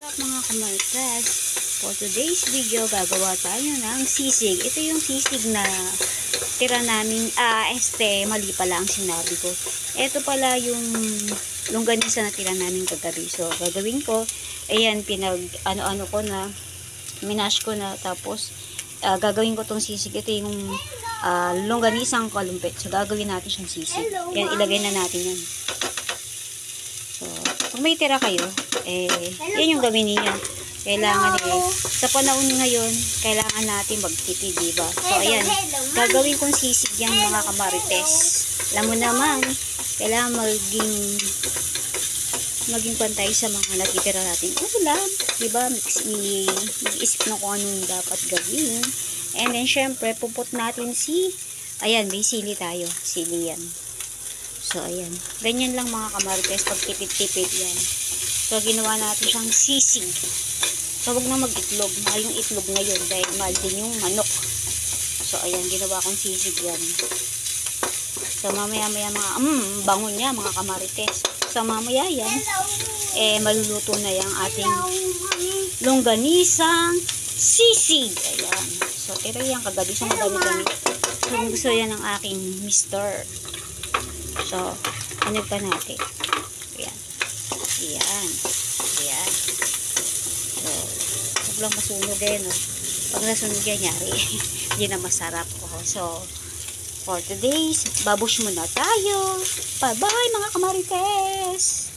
Mga kamarkas, for today's video gagawa tayo ng sisig. Ito yung sisig na tira namin, mali pala ang sinabi ko. Ito pala yung longganisa na tira namin kagabi. So gagawin ko, ayan, ano ko na, minash ko na, tapos gagawin ko tong sisig. Ito yung longganisang kalumpit. So gagawin natin siyang sisig. Yan, ilagay na natin yan. So kung may tira kayo, yan yung gawin niya. Kailangan sa panahon ngayon, kailangan natin magtipid, diba? So, ayan, gagawin kong sisig yan, mga kamarites. Alam mo naman, kailangan maging pantay sa mga natitira natin ulam, diba? Mag-isip na kung anong dapat gawin. And then, syempre, puput natin ayan, may sili tayo. Sili yan. So, ayan. Ganyan lang, mga kamarites, pag tipid-tipid yan. So, ginawa natin siyang sisig. So, huwag na mag-itlog. Mahal yung itlog ngayon dahil mahal din yung manok. So, ayan, ginawa kong sisig yan. So, mamaya-maya bango niya, mga kamarites. So, mamaya yan, maluluto na yung ating longganisang sisig. Ayan. So, pero yan, kagabi sa madami-dami. So, gusto yan ng aking mister. So, ano pa natin? Ayan. Ayan. Ayan. So, huwag lang masunog no? Pag nasunog yan, yari. Hindi na masarap ko. So, for today's, babush muna tayo. Bye-bye, mga kamarites!